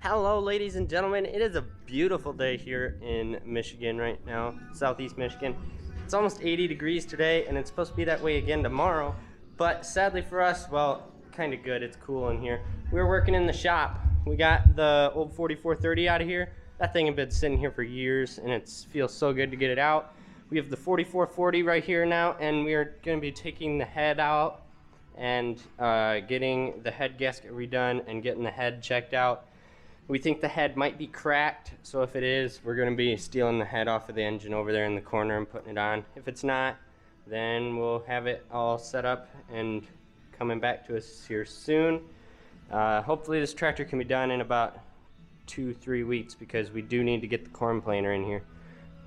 Hello, ladies and gentlemen. It is a beautiful day here in Michigan right now, southeast Michigan. It's almost 80 degrees today, and it's supposed to be that way again tomorrow. But sadly for us, well, kind of good. It's cool in here. We were working in the shop. We got the old 4430 out of here. That thing had been sitting here for years, and it feels so good to get it out. We have the 4440 right here now, and we are going to be taking the head out and getting the head gasket redone and getting the head checked out. We think the head might be cracked, so if it is, we're going to be stealing the head off of the engine over there in the corner and putting it on. If it's not, then we'll have it all set up and coming back to us here soon. Hopefully this tractor can be done in about 2-3 weeks because we do need to get the corn planer in here.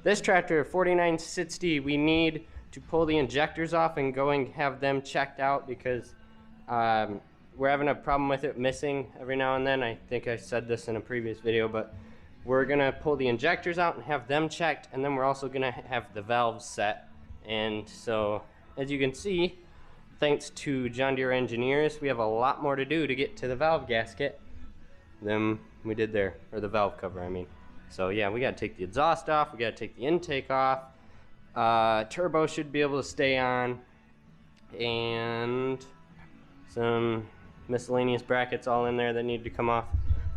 This tractor, 4960, we need to pull the injectors off and go and have them checked out because we're having a problem with it missing every now and then. I think I said this in a previous video, but we're gonna pull the injectors out and have them checked, and then we're also gonna have the valves set. And so, as you can see, thanks to John Deere engineers, we have a lot more to do to get to the valve gasket than we did there, or the valve cover, I mean. So yeah, we gotta take the exhaust off, we gotta take the intake off. Turbo should be able to stay on, and some miscellaneous brackets all in there that need to come off.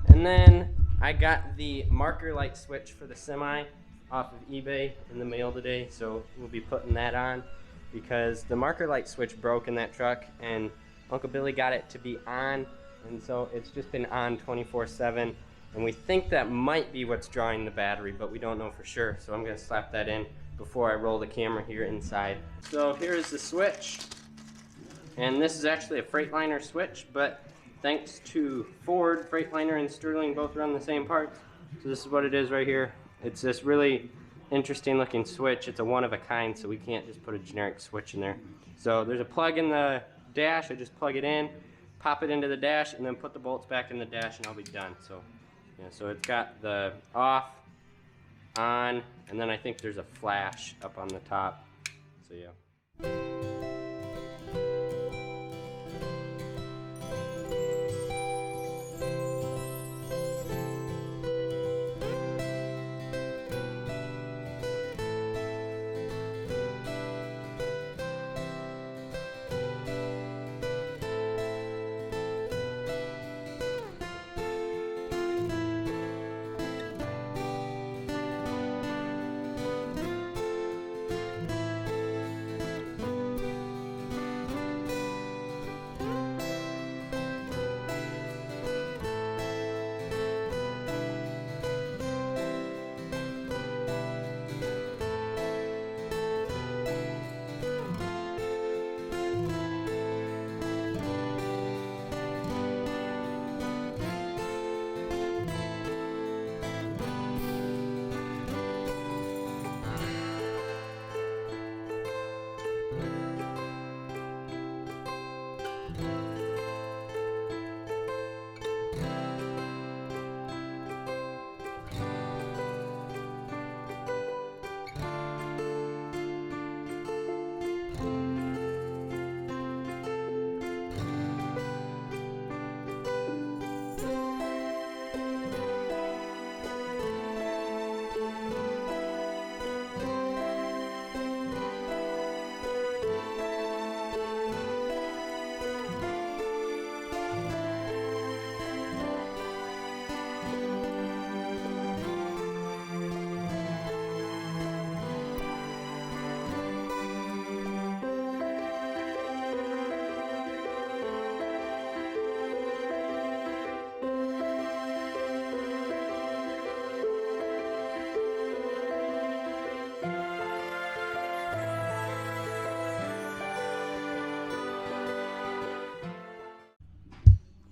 And then I got the marker light switch for the semi off of eBay in the mail today, so we'll be putting that on because the marker light switch broke in that truck and Uncle Billy got it to be on, and so it's just been on 24/7, and we think that might be what's drawing the battery, but we don't know for sure. So I'm going to slap that in before I roll the camera here inside. So here's the switch. And this is actually a Freightliner switch, but thanks to Ford, Freightliner and Sterling both run the same parts. So this is what it is right here. It's this really interesting looking switch. It's a one of a kind, so we can't just put a generic switch in there. So there's a plug in the dash. I just plug it in, pop it into the dash, and then put the bolts back in the dash, and I'll be done. So yeah, so it's got the off, on, and then I think there's a flash up on the top. So yeah.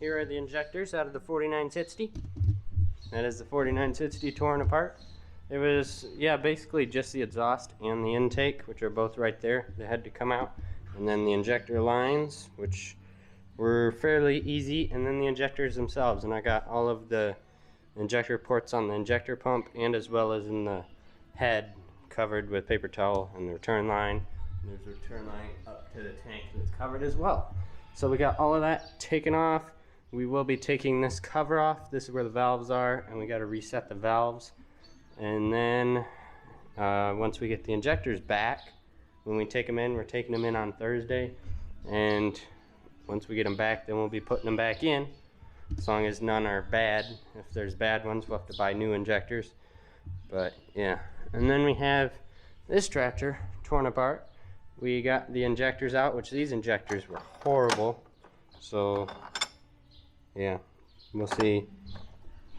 Here are the injectors out of the 4960. That is the 4960 torn apart. It was, yeah, basically just the exhaust and the intake, which are both right there. They had to come out. And then the injector lines, which were fairly easy, and then the injectors themselves. And I got all of the injector ports on the injector pump and as well as in the head covered with paper towel, and the return line. And there's a return line up to the tank that's covered as well. So we got all of that taken off. we will be taking this cover off. This is where the valves are, and we got to reset the valves. And then once we get the injectors back, when we take them in, we're taking them in on Thursday. And once we get them back, then we'll be putting them back in, as long as none are bad. If there's bad ones, we'll have to buy new injectors. But yeah, and then we have this tractor torn apart. We got the injectors out, which these injectors were horrible. So yeah, we'll see.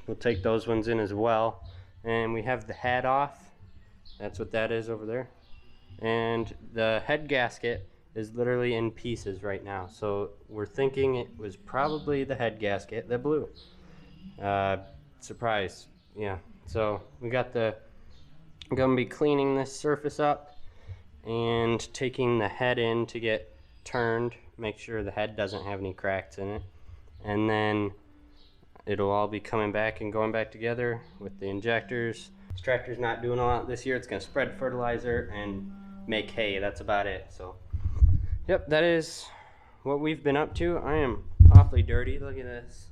We'll take those ones in as well. And we have the head off. That's what that is over there. And the head gasket is literally in pieces right now. So we're thinking it was probably the head gasket that blew. Surprise. Yeah. So we're gonna be cleaning this surface up and taking the head in to get turned, make sure the head doesn't have any cracks in it. And then it'll all be coming back and going back together with the injectors. This tractor's not doing a lot this year. It's gonna spread fertilizer and make hay. That's about it. So yep, that is what we've been up to. I am awfully dirty. Look at this.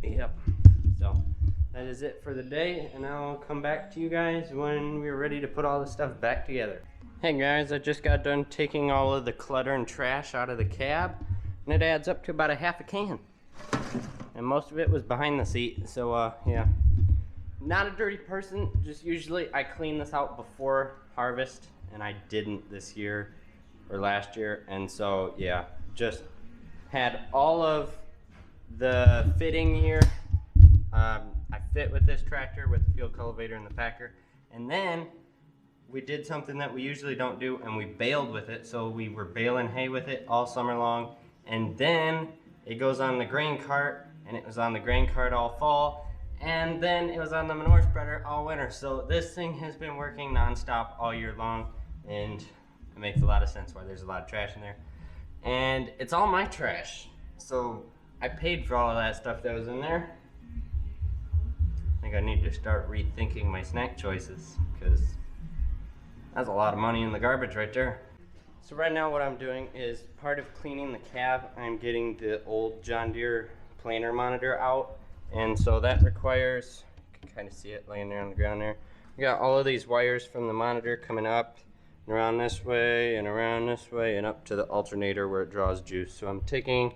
Yep. So that is it for the day, and I'll come back to you guys when we're ready to put all this stuff back together. Hey guys, I just got done taking all of the clutter and trash out of the cab, and it adds up to about a half a can. And most of it was behind the seat, so yeah. Not a dirty person, just usually I clean this out before harvest, and I didn't this year or last year, and so yeah, just had all of the fitting here. I fit with this tractor with the field cultivator and the packer, and then we did something that we usually don't do, and we baled with it. So we were baling hay with it all summer long, and then it goes on the grain cart, and it was on the grain cart all fall, and then it was on the manure spreader all winter. So this thing has been working nonstop all year long, and it makes a lot of sense why there's a lot of trash in there. And it's all my trash, so I paid for all of that stuff that was in there. I think I need to start rethinking my snack choices, because that's a lot of money in the garbage right there. So right now what I'm doing is, part of cleaning the cab, I'm getting the old John Deere planer monitor out. And so that requires, you can kind of see it laying there on the ground there. We got all of these wires from the monitor coming up and around this way and around this way and up to the alternator where it draws juice. So I'm taking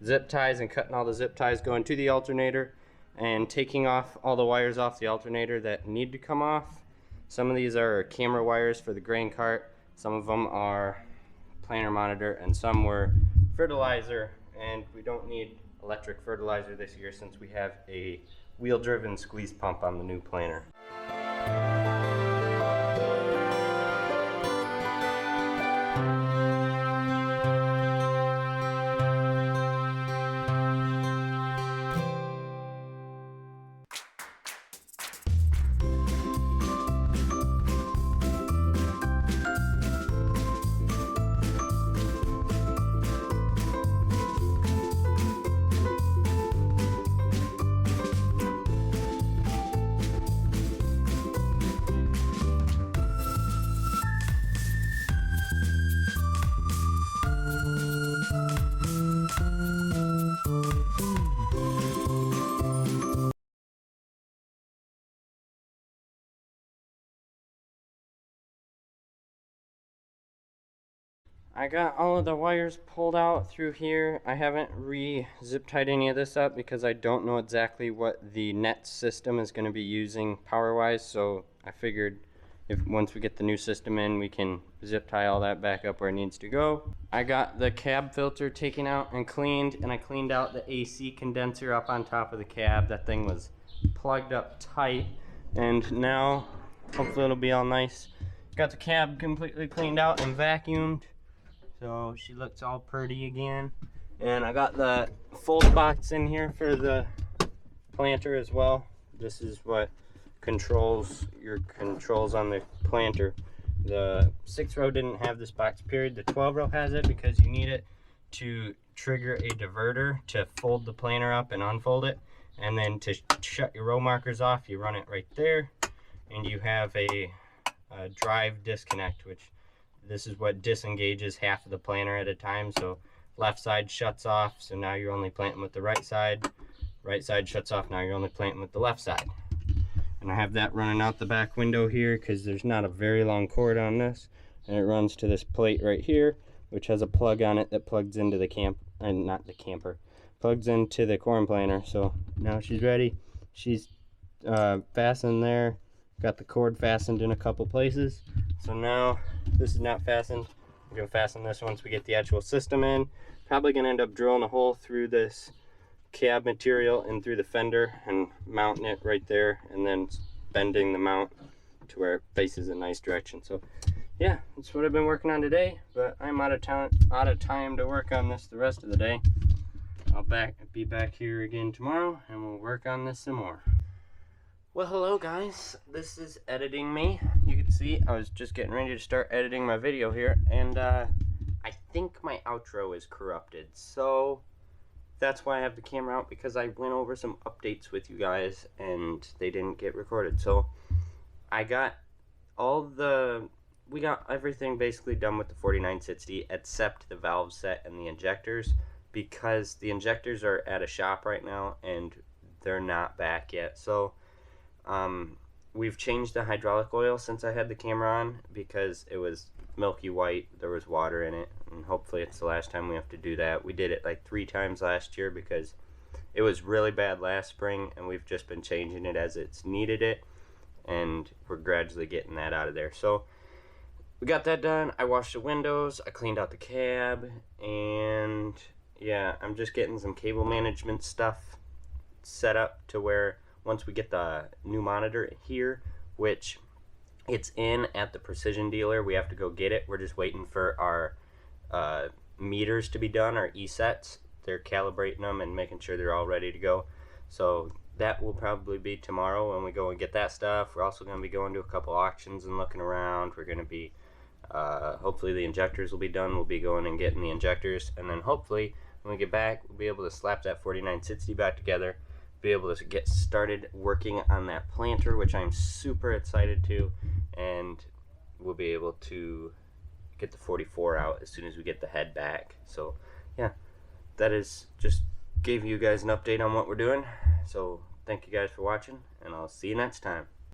zip ties and cutting all the zip ties going to the alternator, and taking off all the wires off the alternator that need to come off. Some of these are camera wires for the grain cart, some of them are planer monitor, and some were fertilizer, and we don't need electric fertilizer this year since we have a wheel-driven squeeze pump on the new planer. I got all of the wires pulled out through here. I haven't zip tied any of this up because I don't know exactly what the net system is going to be using power wise, so I figured if once we get the new system in, we can zip tie all that back up where it needs to go. I got the cab filter taken out and cleaned, and I cleaned out the AC condenser up on top of the cab. That thing was plugged up tight, and now hopefully it'll be all nice. Got the cab completely cleaned out and vacuumed, so she looks all pretty again. And I got the fold box in here for the planter as well. This is what controls your controls on the planter. The 6-row didn't have this box period. The 12-row has it because you need it to trigger a diverter to fold the planter up and unfold it. And then to shut your row markers off, you run it right there. And you have a drive disconnect, which this is what disengages half of the planter at a time. So left side shuts off, so now you're only planting with the right side. Right side shuts off, now you're only planting with the left side. And I have that running out the back window here because there's not a very long cord on this, and it runs to this plate right here, which has a plug on it that plugs into the plugs into the corn planter. So now she's ready. She's fastened there, got the cord fastened in a couple places. So now this is not fastened. We're gonna fasten this once we get the actual system in. Probably gonna end up drilling a hole through this cab material and through the fender and mounting it right there, and then bending the mount to where it faces a nice direction. So yeah, that's what I've been working on today, but I'm out of time to work on this the rest of the day. I'll be back here again tomorrow, and we'll work on this some more. Well, hello guys, this is editing me. You can see I was just getting ready to start editing my video here, and I think my outro is corrupted, so that's why I have the camera out, because I went over some updates with you guys and they didn't get recorded. So we got everything basically done with the 4960 except the valve set and the injectors, because the injectors are at a shop right now and they're not back yet. So we've changed the hydraulic oil since I had the camera on, because it was milky white, there was water in it, and hopefully it's the last time we have to do that. We did it like 3 times last year because it was really bad last spring, and we've just been changing it as it's needed it, and we're gradually getting that out of there. So we got that done. I washed the windows, I cleaned out the cab, and yeah, I'm just getting some cable management stuff set up to where once we get the new monitor here, which it's in at the precision dealer, we have to go get it. We're just waiting for our meters to be done, our E-sets. They're calibrating them and making sure they're all ready to go. So that will probably be tomorrow when we go and get that stuff. We're also going to be going to a couple auctions and looking around. We're going to be, hopefully the injectors will be done. We'll be going and getting the injectors. And then hopefully when we get back, we'll be able to slap that 4960 back together, be able to get started working on that planter, which I'm super excited to, and we'll be able to get the 44 out as soon as we get the head back. So yeah, that is just gave you guys an update on what we're doing. So thank you guys for watching, and I'll see you next time.